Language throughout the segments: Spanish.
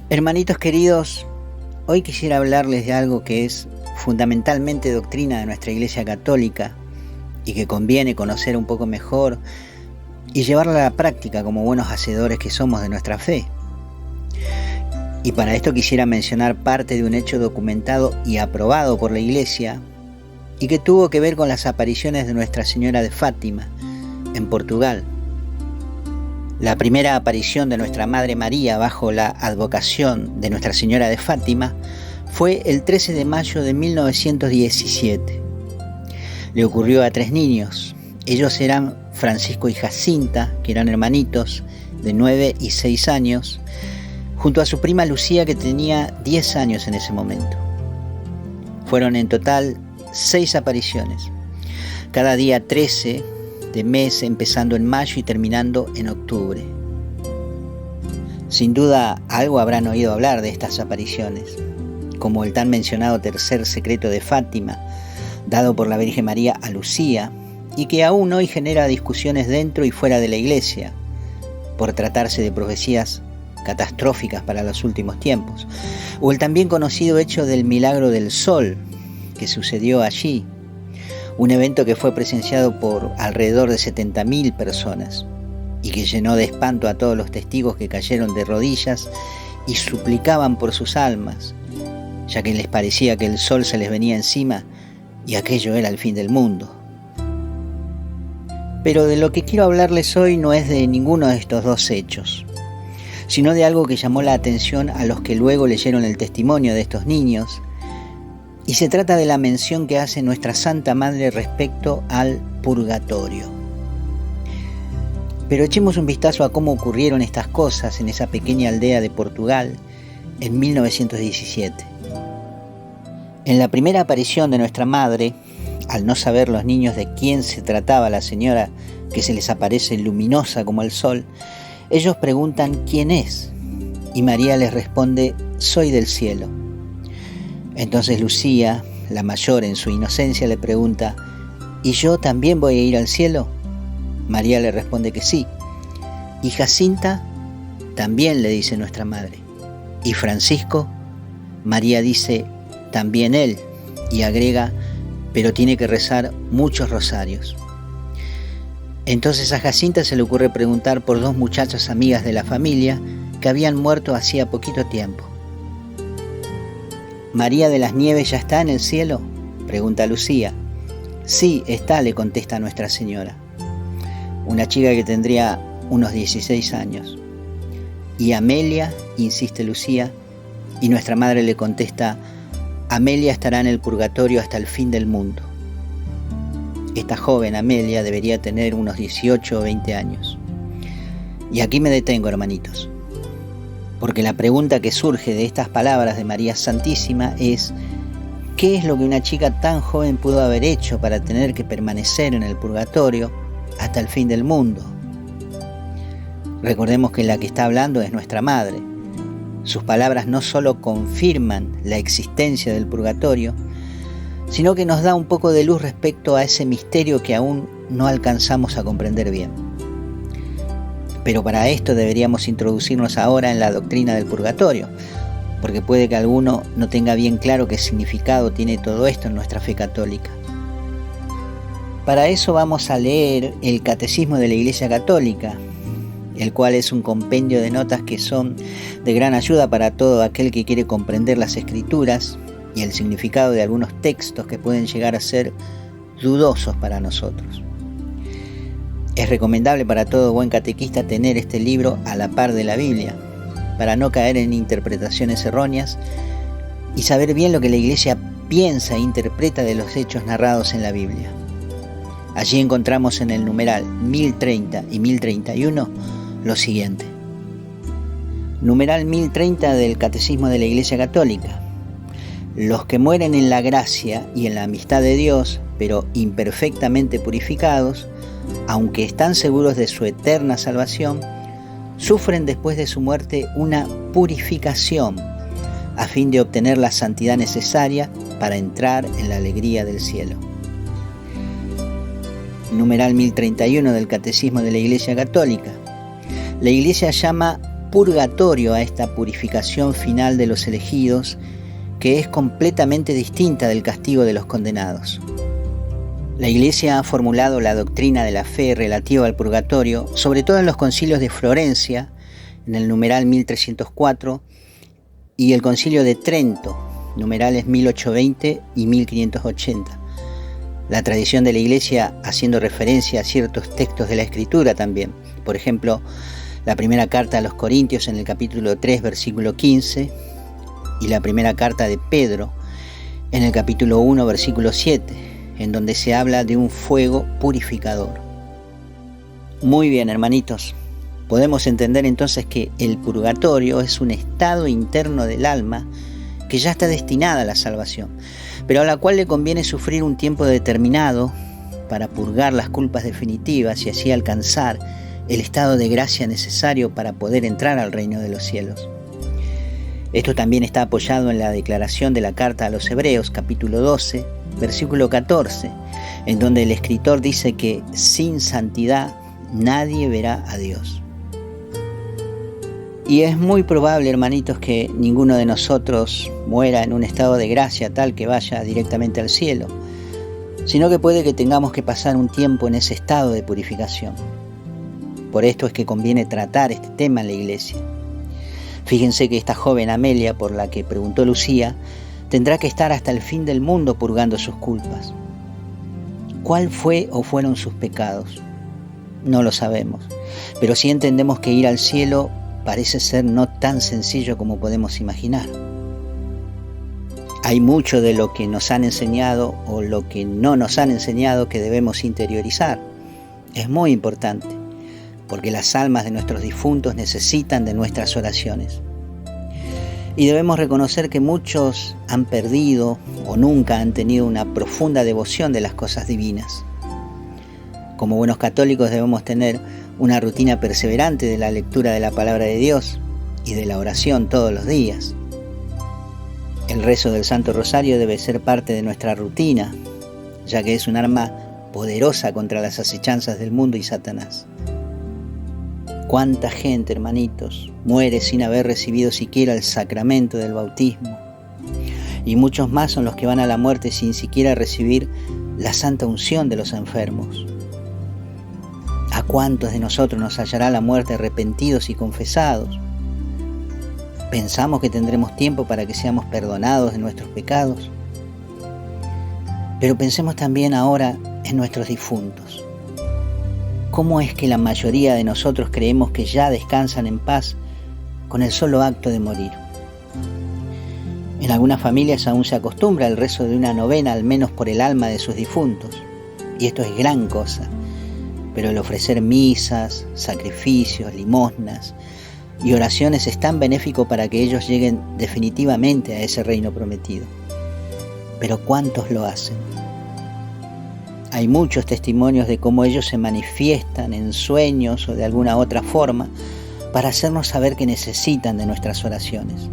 Hermanitos queridos, hoy quisiera hablarles de algo que es fundamentalmente doctrina de nuestra Iglesia Católica y que conviene conocer un poco mejor y llevarla a la práctica como buenos hacedores que somos de nuestra fe. Y para esto quisiera mencionar parte de un hecho documentado y aprobado por la Iglesia y que tuvo que ver con las apariciones de Nuestra Señora de Fátima en Portugal. La primera aparición de nuestra Madre María bajo la advocación de Nuestra Señora de Fátima fue el 13 de mayo de 1917. Le ocurrió a 3 niños. Ellos eran Francisco y Jacinta, que eran hermanitos de 9 y 6 años, junto a su prima Lucía, que tenía 10 años en ese momento. Fueron en total 6 apariciones, cada día 13 de mes, empezando en mayo y terminando en octubre. Sin duda algo habrán oído hablar de estas apariciones, como el tan mencionado tercer secreto de Fátima, dado por la Virgen María a Lucía, y que aún hoy genera discusiones dentro y fuera de la Iglesia, por tratarse de profecías catastróficas para los últimos tiempos, o el también conocido hecho del milagro del sol, que sucedió allí, un evento que fue presenciado por alrededor de 70.000 personas y que llenó de espanto a todos los testigos, que cayeron de rodillas y suplicaban por sus almas, ya que les parecía que el sol se les venía encima y aquello era el fin del mundo. Pero de lo que quiero hablarles hoy no es de ninguno de estos dos hechos, sino de algo que llamó la atención a los que luego leyeron el testimonio de estos niños. Y se trata de la mención que hace nuestra Santa Madre respecto al purgatorio. Pero echemos un vistazo a cómo ocurrieron estas cosas en esa pequeña aldea de Portugal en 1917. En la primera aparición de nuestra Madre, al no saber los niños de quién se trataba la señora que se les aparece luminosa como el sol, ellos preguntan quién es, y María les responde: soy del cielo. Entonces Lucía, la mayor en su inocencia, le pregunta: ¿y yo también voy a ir al cielo? María le responde que sí. ¿Y Jacinta? También, le dice nuestra Madre. ¿Y Francisco? María dice: también él, y agrega: pero tiene que rezar muchos rosarios. Entonces a Jacinta se le ocurre preguntar por 2 muchachas amigas de la familia que habían muerto hacía poquito tiempo. ¿María de las Nieves ya está en el cielo?, pregunta Lucía. Sí, está, le contesta Nuestra Señora. Una chica que tendría unos 16 años. ¿Y Amelia?, insiste Lucía, y nuestra Madre le contesta: Amelia estará en el purgatorio hasta el fin del mundo. Esta joven Amelia debería tener unos 18 o 20 años. Y aquí me detengo, hermanitos, porque la pregunta que surge de estas palabras de María Santísima es: ¿qué es lo que una chica tan joven pudo haber hecho para tener que permanecer en el purgatorio hasta el fin del mundo? Recordemos que la que está hablando es nuestra Madre. Sus palabras no solo confirman la existencia del purgatorio, sino que nos da un poco de luz respecto a ese misterio que aún no alcanzamos a comprender bien. Pero para esto deberíamos introducirnos ahora en la doctrina del purgatorio, porque puede que alguno no tenga bien claro qué significado tiene todo esto en nuestra fe católica. Para eso vamos a leer el Catecismo de la Iglesia Católica, el cual es un compendio de notas que son de gran ayuda para todo aquel que quiere comprender las Escrituras y el significado de algunos textos que pueden llegar a ser dudosos para nosotros. Es recomendable para todo buen catequista tener este libro a la par de la Biblia, para no caer en interpretaciones erróneas y saber bien lo que la Iglesia piensa e interpreta de los hechos narrados en la Biblia. Allí encontramos en el numeral 1030 y 1031 lo siguiente. Numeral 1030 del Catecismo de la Iglesia Católica. Los que mueren en la gracia y en la amistad de Dios, pero imperfectamente purificados, aunque están seguros de su eterna salvación, sufren después de su muerte una purificación a fin de obtener la santidad necesaria para entrar en la alegría del cielo. Numeral 1031 del Catecismo de la Iglesia Católica. La Iglesia llama purgatorio a esta purificación final de los elegidos, que es completamente distinta del castigo de los condenados. La Iglesia ha formulado la doctrina de la fe relativa al purgatorio, sobre todo en los concilios de Florencia, en el numeral 1304, y el concilio de Trento, numerales 1820 y 1580. La tradición de la Iglesia haciendo referencia a ciertos textos de la Escritura también. Por ejemplo, la primera carta a los Corintios en el capítulo 3, versículo 15, y la primera carta de Pedro en el capítulo 1, versículo 7, en donde se habla de un fuego purificador. Muy bien, hermanitos. Podemos entender entonces que el purgatorio es un estado interno del alma que ya está destinada a la salvación, pero a la cual le conviene sufrir un tiempo determinado para purgar las culpas definitivas y así alcanzar el estado de gracia necesario para poder entrar al reino de los cielos. Esto también está apoyado en la declaración de la carta a los Hebreos, capítulo 12, versículo 14, en donde el escritor dice que sin santidad nadie verá a Dios. Y es muy probable, hermanitos, que ninguno de nosotros muera en un estado de gracia tal que vaya directamente al cielo, sino que puede que tengamos que pasar un tiempo en ese estado de purificación. Por esto es que conviene tratar este tema en la iglesia. Fíjense que esta joven Amelia, por la que preguntó Lucía, tendrá que estar hasta el fin del mundo purgando sus culpas. ¿Cuál fue o fueron sus pecados? No lo sabemos, pero sí entendemos que ir al cielo parece ser no tan sencillo como podemos imaginar. Hay mucho de lo que nos han enseñado o lo que no nos han enseñado que debemos interiorizar. Es muy importante, porque las almas de nuestros difuntos necesitan de nuestras oraciones. Y debemos reconocer que muchos han perdido o nunca han tenido una profunda devoción de las cosas divinas. Como buenos católicos debemos tener una rutina perseverante de la lectura de la palabra de Dios y de la oración todos los días. El rezo del Santo Rosario debe ser parte de nuestra rutina, ya que es un arma poderosa contra las acechanzas del mundo y Satanás. ¿Cuánta gente, hermanitos, muere sin haber recibido siquiera el sacramento del bautismo? Y muchos más son los que van a la muerte sin siquiera recibir la santa unción de los enfermos. ¿A cuántos de nosotros nos hallará la muerte arrepentidos y confesados? ¿Pensamos que tendremos tiempo para que seamos perdonados de nuestros pecados? Pero pensemos también ahora en nuestros difuntos. ¿Cómo es que la mayoría de nosotros creemos que ya descansan en paz con el solo acto de morir? En algunas familias aún se acostumbra el rezo de una novena al menos por el alma de sus difuntos, y esto es gran cosa. Pero el ofrecer misas, sacrificios, limosnas y oraciones es tan benéfico para que ellos lleguen definitivamente a ese reino prometido. Pero ¿cuántos lo hacen? Hay muchos testimonios de cómo ellos se manifiestan en sueños o de alguna otra forma para hacernos saber que necesitan de nuestras oraciones.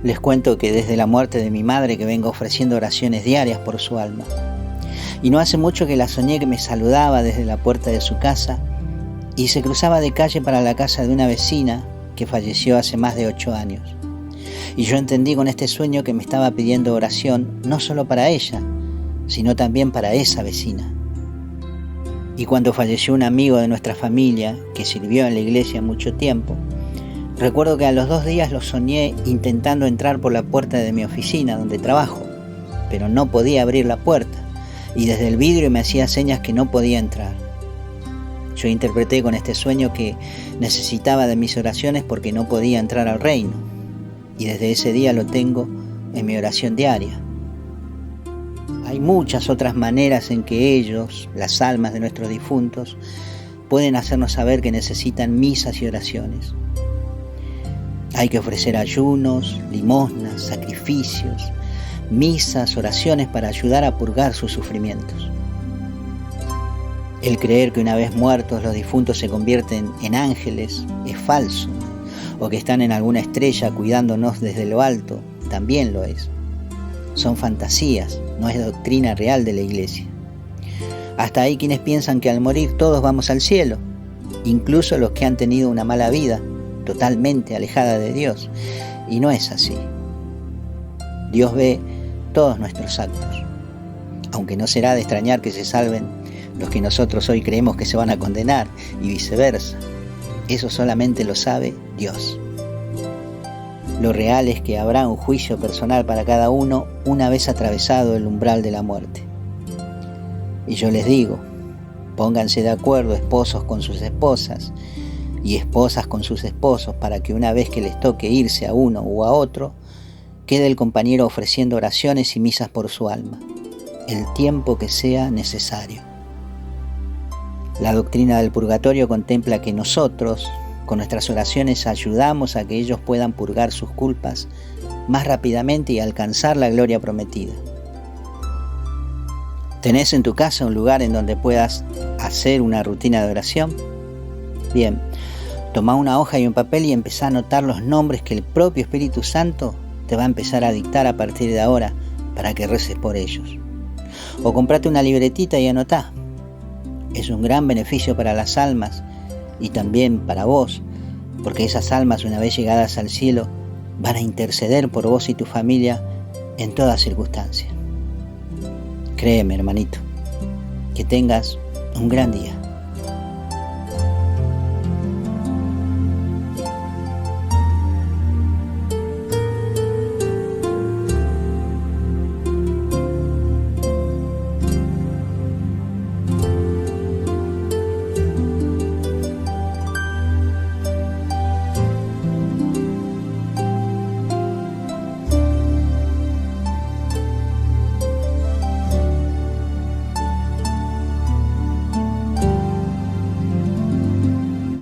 Les cuento que desde la muerte de mi madre que vengo ofreciendo oraciones diarias por su alma. Y no hace mucho que la soñé que me saludaba desde la puerta de su casa y se cruzaba de calle para la casa de una vecina que falleció hace más de 8 años. Y yo entendí con este sueño que me estaba pidiendo oración no solo para ella, sino también para esa vecina. Y cuando falleció un amigo de nuestra familia que sirvió en la iglesia mucho tiempo, recuerdo que a los 2 días lo soñé intentando entrar por la puerta de mi oficina donde trabajo, pero no podía abrir la puerta. Y desde el vidrio me hacía señas que no podía entrar. Yo interpreté con este sueño que necesitaba de mis oraciones porque no podía entrar al reino. Y desde ese día lo tengo en mi oración diaria. Hay muchas otras maneras en que ellos, las almas de nuestros difuntos, pueden hacernos saber que necesitan misas y oraciones. Hay que ofrecer ayunos, limosnas, sacrificios, misas, oraciones para ayudar a purgar sus sufrimientos. El creer que una vez muertos los difuntos se convierten en ángeles es falso, o que están en alguna estrella cuidándonos desde lo alto también lo es. Son fantasías, no es doctrina real de la iglesia. Hasta hay quienes piensan que al morir todos vamos al cielo, incluso los que han tenido una mala vida, totalmente alejada de Dios. Y no es así. Dios ve todos nuestros actos, aunque no será de extrañar que se salven los que nosotros hoy creemos que se van a condenar y viceversa. Eso solamente lo sabe Dios. Lo real es que habrá un juicio personal para cada uno una vez atravesado el umbral de la muerte. Y yo les digo, pónganse de acuerdo esposos con sus esposas y esposas con sus esposos para que una vez que les toque irse a uno o a otro, quede el compañero ofreciendo oraciones y misas por su alma, el tiempo que sea necesario. La doctrina del purgatorio contempla que nosotros, con nuestras oraciones, ayudamos a que ellos puedan purgar sus culpas más rápidamente y alcanzar la gloria prometida. ¿Tenés en tu casa un lugar en donde puedas hacer una rutina de oración? Bien, toma una hoja y un papel y empezá a anotar los nombres que el propio Espíritu Santo te va a empezar a dictar a partir de ahora para que reces por ellos. O comprate una libretita y anotá. Es un gran beneficio para las almas y también para vos, porque esas almas, una vez llegadas al cielo, van a interceder por vos y tu familia en toda circunstancia. Créeme, hermanito, que tengas un gran día.